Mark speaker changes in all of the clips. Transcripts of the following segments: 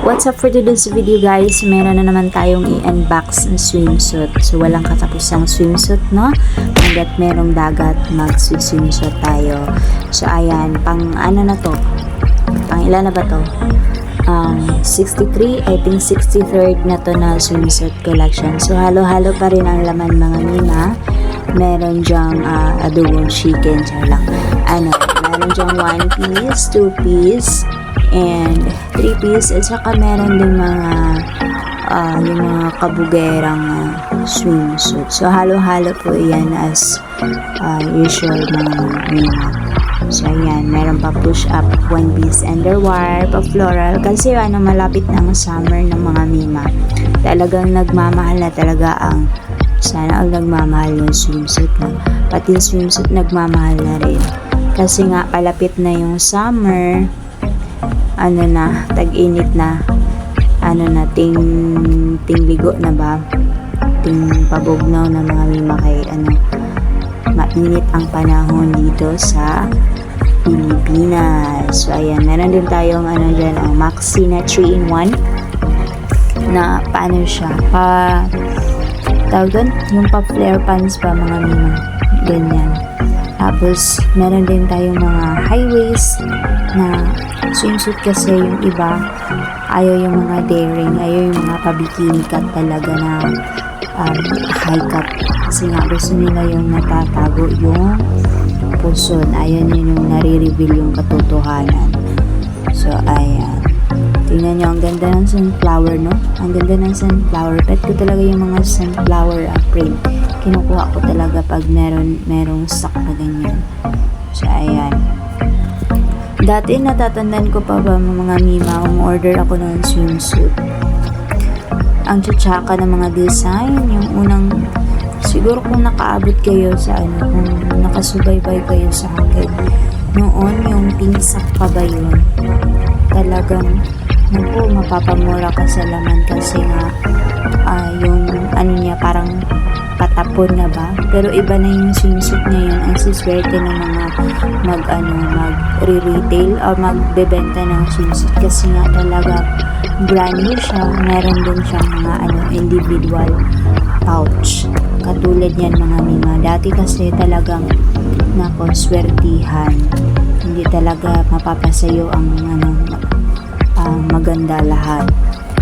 Speaker 1: What's up for today's video guys? Meron na naman tayong i-unbox na swimsuit. So walang katapusang swimsuit, no? Hanggat merong dagat, mag-swimsuit tayo. So ayan, pang ano na to? Pang ilan na ba to? 63, I think 63rd na to na swimsuit collection. So halo-halo pa rin ang laman mga mina. Meron dyang adobong chicken, lang. Meron dyang 1 piece, 2 piece, and 3 piece, at saka meron din mga yung mga kabugerang swimsuit. So halo-halo po yan as usual mga mina. So ayan, meron pa push up, 1 piece underwire, pa floral, kasi malapit na ang summer ng mga mima. Talagang nagmamahal na talaga ang sana ang nagmamahal yung swimsuit na. Pati yung swimsuit nagmamahal na rin. Kasi nga palapit na yung summer, tag-init na, ting ligo na ba, ting pabugnaw na mga mima, kay mainit ang panahon dito sa Pilipinas. So ayan, meron din tayong dyan, ang maxi na 3-in-1 na paano siya, tawag doon, yung pa-flare pants pa mga mima, ganyan. Tapos meron din tayong mga high waist na swimsuit, kasi yung iba ayaw yung mga daring, ayaw yung mga pabikini cut talaga na high cut, kasi nga gusto nila yung natatago yung puson, ayaw nila yung nare-reveal yung katotohanan. So ayan, tingnan nyo, ang ganda ng sunflower, no? Ang ganda ng sunflower. Pet ko talaga yung mga sunflower print. Kinukuha ko talaga pag merong stock na ganyan. So ayan, dati natatandaan ko pa ba mga mima, umorder ako ng swimsuit. Ang tsatsaka ng mga design, yung unang, siguro kung nakaabot kayo sa kung nakasubaybay kayo sa akin, noon yung pinsak pa ba yun? Talagang, mapapamura ka sa laman, kasi nga, yung niya parang patapon na ba, pero iba na yung swimsuit ngayon. Ang siswerte ng mga mag-retail o magbebenta ng swimsuit, kasi nga talaga brand new siya. Meron din siyang mga individual pouch, katulad yan mga mima. Dati kasi talagang swertihan, hindi talaga mapapasayo ang maganda lahat,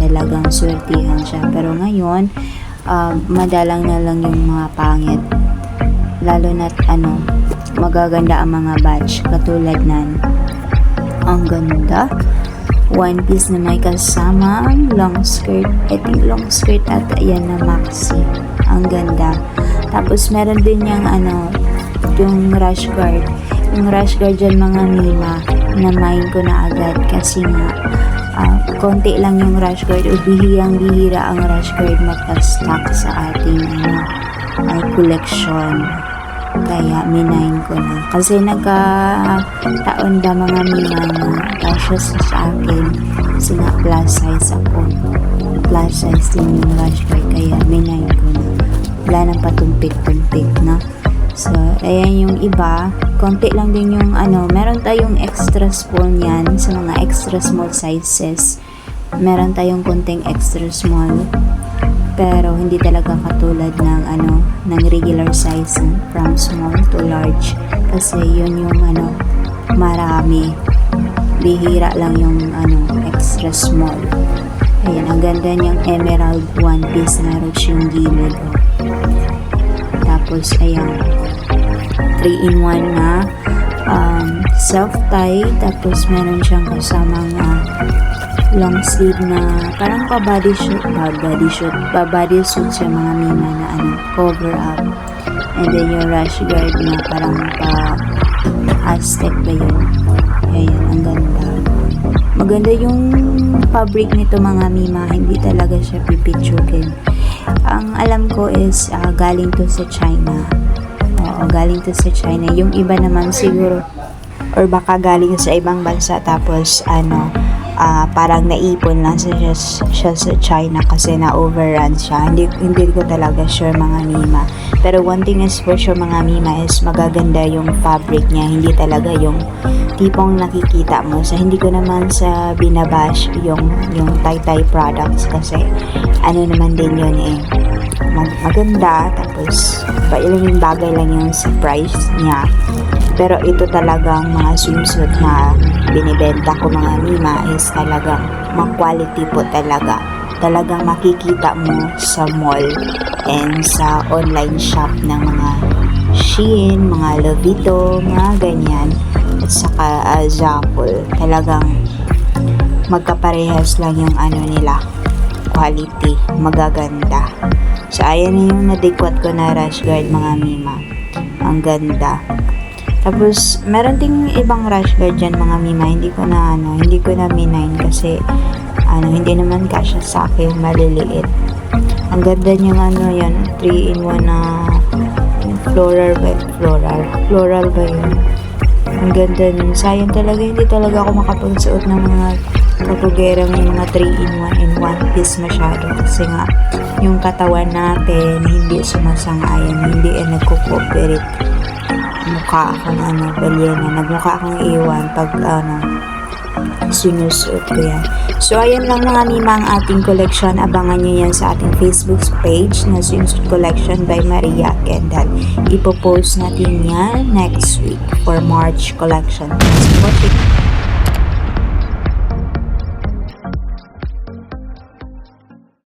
Speaker 1: talagang swertihan siya. Pero ngayon madalang na lang yung mga pangit, lalo na't magaganda ang mga batch, katulad nan. Ang ganda, 1 piece na may kasama long skirt, I think long skirt at yan na maxi. Ang ganda. Tapos meron din yung yung rash guard. Yung rash guard dyan mga mima, na main ko na agad, kasi nga konti lang yung rash guard, o bihirang-bihira ang rash guard magpa-stock sa ating collection. Kaya minayin ko na, kasi nagkataon ba mga mima na kasya sa akin, kasi nga plus size ako, plus size din yung rash guard, kaya minayin ko na, wala nang patumpik-tumpik na. So ayan, yung iba konti lang din yung meron tayong extra small yan, sa mga extra small sizes meron tayong konting extra small, pero hindi talaga katulad ng regular size, from small to large, kasi yun yung marami, bihira lang yung extra small. Ayan, ang ganda niyang emerald 1 piece na roach yung gilid, tapos ayan, 3-in-1 na self-tie, tapos meron siyang kasamang long sleeve na parang pa-body suit siya mga mima, na cover up, and then yung rash guard na parang pa-aztec ba yun. Ayan, ang ganda, maganda yung fabric nito mga mima, hindi talaga siya pipitsukin. Ang alam ko is galing to sa China. Oo, galing to sa China. Yung iba naman siguro, or baka galing sa ibang bansa, tapos parang naipon lang siya sa China kasi na-overrun siya. Hindi ko talaga sure mga Mima. Pero one thing is for sure mga Mima is magaganda yung fabric niya. Hindi talaga yung tipong nakikita mo. So, hindi ko naman sa binabash yung Tay products kasi ano naman din yun maganda. Tapos, ilang bagay lang yung sa price niya. Pero ito talagang mga swimsuit na binibenta ko mga Mima is talagang quality po talaga. Talagang makikita mo sa mall and sa online shop ng mga Shein, mga Lovito, mga ganyan. At saka Zaful. Talagang magkaparehas lang yung nila. Quality. Magaganda. So, ayan na yung nadikwat ko na rash guard mga Mima. Ang ganda. Tapos, meron ding ibang rash guard dyan mga Mima. Hindi ko na minain kasi hindi naman kasya sa akin maliliit. Ang ganda niyang yan, 3-in-1 na floral ba yun? Ang ganda nun. Sayang talaga, hindi talaga ako makapagsuot ng mga kapugera may mga 3-in-1 in one piece masyado kasi nga yung katawan natin hindi sumasang-ayon, hindi nagko-cooperate. Mukha akong balyena, nagmukha akong iwan pag sinusuot ko yan. So ayan lang mga Mima ang ating collection. Abangan nyo yan sa ating Facebook page na Swimsuit Collection by Maria Kendall. Ipopost natin yan next week for March collection. Thanks for watching.